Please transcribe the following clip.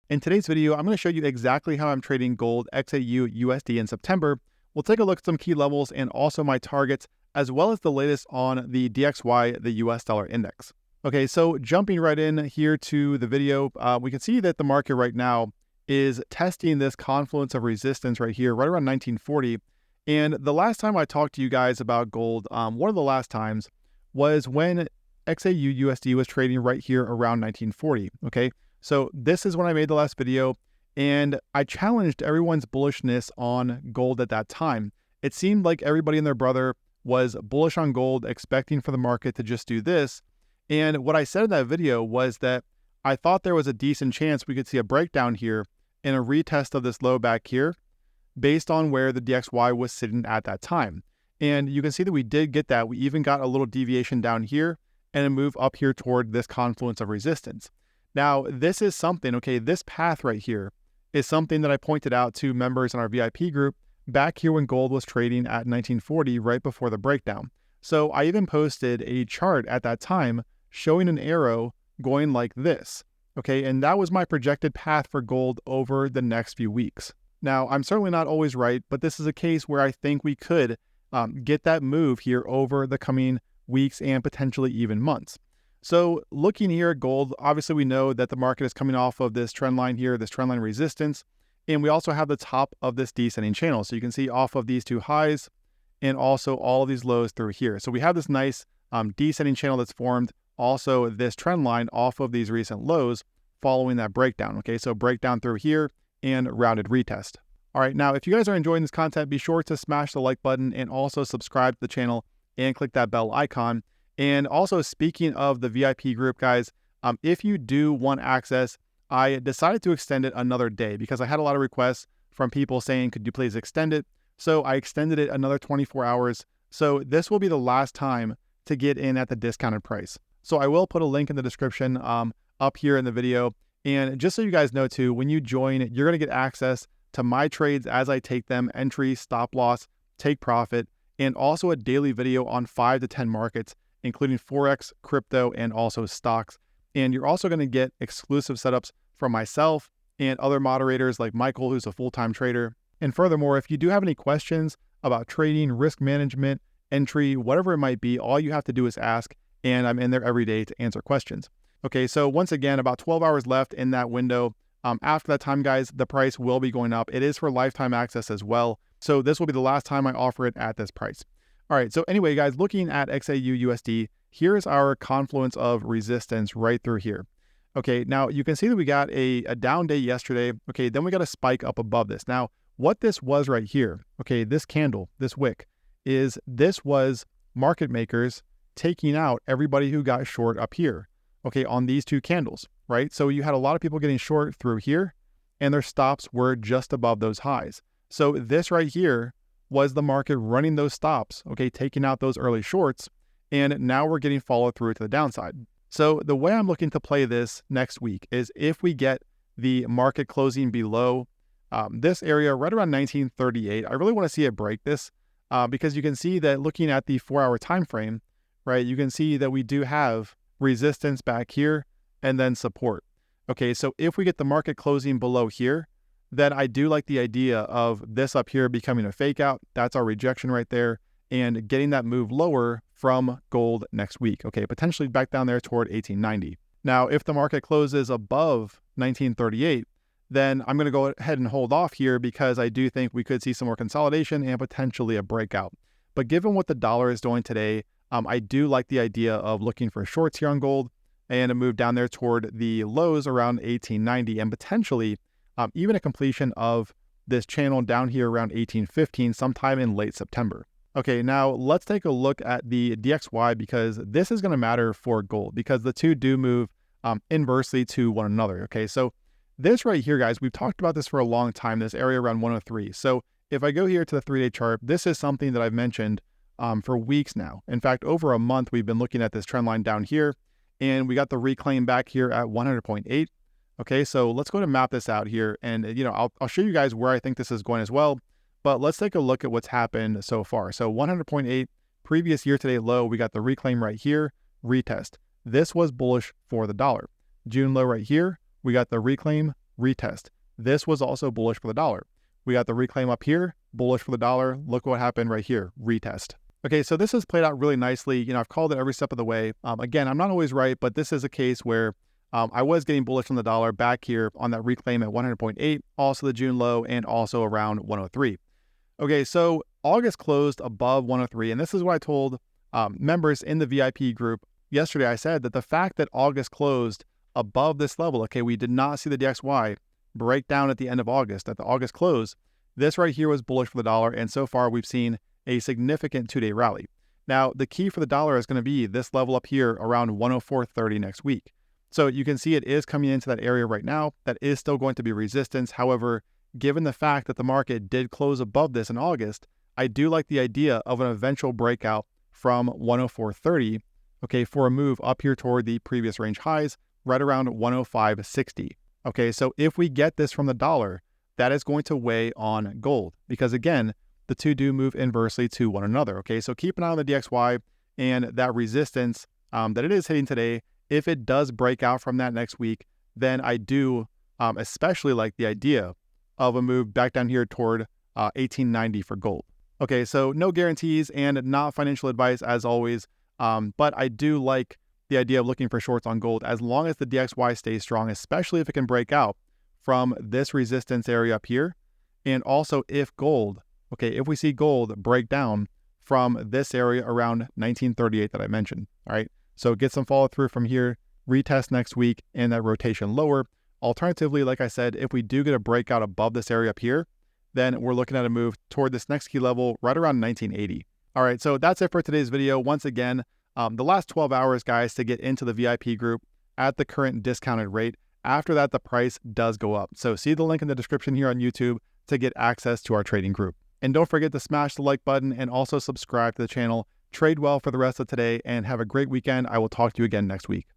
In today's video, I'm going to show you exactly how I'm trading gold XAU USD in September. We'll take a look at some key levels and also my targets, as well as the latest on the DXY, the US dollar index. Okay, so jumping right in here to the video, we can see that the market right now is testing this confluence of resistance right here, right around 1940. And the last time I talked to you guys about gold, one of the last times was when XAU USD was trading right here around 1940, okay? So this is when I made the last video, and I challenged everyone's bullishness on gold at that time. It seemed like everybody and their brother was bullish on gold, expecting for the market to just do this. And what I said in that video was that I thought there was a decent chance we could see a breakdown here and a retest of this low back here based on where the DXY was sitting at that time. And you can see that we did get that. We even got a little deviation down here and a move up here toward this confluence of resistance. Now, this is something, okay, this path right here is something that I pointed out to members in our VIP group back here when gold was trading at 1940 right before the breakdown. So I even posted a chart at that time showing an arrow going like this, okay, and that was my projected path for gold over the next few weeks. Now, I'm certainly not always right, but this is a case where I think we could get that move here over the coming weeks and potentially even months. So looking here at gold, obviously we know that the market is coming off of this trend line here, this trend line resistance, and we also have the top of this descending channel. So you can see off of these two highs and also all of these lows through here. So we have this nice descending channel that's formed, also this trend line off of these recent lows following that breakdown. Okay, so breakdown through here and rounded retest. All right, now if you guys are enjoying this content, be sure to smash the like button and also subscribe to the channel and click that bell icon. And also, speaking of the VIP group, guys, if you do want access, I decided to extend it another day because I had a lot of requests from people saying, could you please extend it? So I extended it another 24 hours. So this will be the last time to get in at the discounted price. So I will put a link in the description up here in the video. And just so you guys know too, when you join, you're going to get access to my trades as I take them, entry, stop loss, take profit, and also a daily video on 5 to 10 markets, including Forex, crypto, and also stocks. And you're also going to get exclusive setups from myself and other moderators like Michael, who's a full-time trader. And furthermore, if you do have any questions about trading, risk management, entry, whatever it might be, all you have to do is ask, and I'm in there every day to answer questions. Okay, so once again, about 12 hours left in that window. After that time, guys, the price will be going up. It is for lifetime access as well. So this will be the last time I offer it at this price. All right, so anyway, guys, looking at XAU USD, here's our confluence of resistance right through here. Okay, now you can see that we got a down day yesterday. Okay, then we got a spike up above this. Now, what this was right here, okay, this candle, this wick, this was market makers taking out everybody who got short up here, okay, on these two candles, right? So you had a lot of people getting short through here, and their stops were just above those highs. So this right here was the market running those stops, okay, taking out those early shorts, and now we're getting followed through to the downside. So the way I'm looking to play this next week is if we get the market closing below this area right around 1938, I really want to see it break this because you can see that looking at the 4-hour time frame, right, you can see that we do have resistance back here and then support. Okay, so if we get the market closing below here, then I do like the idea of this up here becoming a fake out. That's our rejection right there, and getting that move lower from gold next week. Okay, potentially back down there toward 1890. Now, if the market closes above 1938, then I'm going to go ahead and hold off here because I do think we could see some more consolidation and potentially a breakout. But given what the dollar is doing today, I do like the idea of looking for shorts here on gold and a move down there toward the lows around 1890 and potentially even a completion of this channel down here around 1815 sometime in late September. Okay, now let's take a look at the DXY because this is going to matter for gold because the two do move inversely to one another. Okay, so this right here, guys, we've talked about this for a long time, this area around 103. So if I go here to the 3-day chart, this is something that I've mentioned for weeks now. In fact, over a month, we've been looking at this trend line down here, and we got the reclaim back here at 100.8. Okay, so let's go to map this out here, and I'll show you guys where I think this is going as well, but let's take a look at what's happened so far. So 100.8, previous year-to-date low, we got the reclaim right here, retest. This was bullish for the dollar. June low right here, we got the reclaim, retest. This was also bullish for the dollar. We got the reclaim up here, bullish for the dollar. Look what happened right here, retest. Okay, so this has played out really nicely. You know, I've called it every step of the way. Again, I'm not always right, but this is a case where I was getting bullish on the dollar back here on that reclaim at 100.8, also the June low, and also around 103. Okay, so August closed above 103, and this is what I told members in the VIP group yesterday. I said that the fact that August closed above this level, okay, we did not see the DXY break down at the end of August, at the August close. This right here was bullish for the dollar, and so far we've seen a significant two-day rally. Now, the key for the dollar is going to be this level up here around 104.30 next week. So you can see it is coming into that area right now. That is still going to be resistance. However, given the fact that the market did close above this in August, I do like the idea of an eventual breakout from 104.30, okay, for a move up here toward the previous range highs, right around 105.60. Okay, so if we get this from the dollar, that is going to weigh on gold because, again, the two do move inversely to one another. Okay, so keep an eye on the DXY and that resistance that it is hitting today. If it does break out from that next week, then I do especially like the idea of a move back down here toward 1890 for gold. Okay, so no guarantees and not financial advice as always, but I do like the idea of looking for shorts on gold as long as the DXY stays strong, especially if it can break out from this resistance area up here. And also if gold, okay, if we see gold break down from this area around 1938 that I mentioned, all right? So get some follow through from here, retest next week, and that rotation lower. Alternatively, like I said, if we do get a breakout above this area up here, then we're looking at a move toward this next key level right around 1980. All right, so that's it for today's video. Once again, the last 12 hours, guys, to get into the VIP group at the current discounted rate. After that, the price does go up. So see the link in the description here on YouTube to get access to our trading group. And don't forget to smash the like button and also subscribe to the channel. Trade well for the rest of today and have a great weekend. I will talk to you again next week.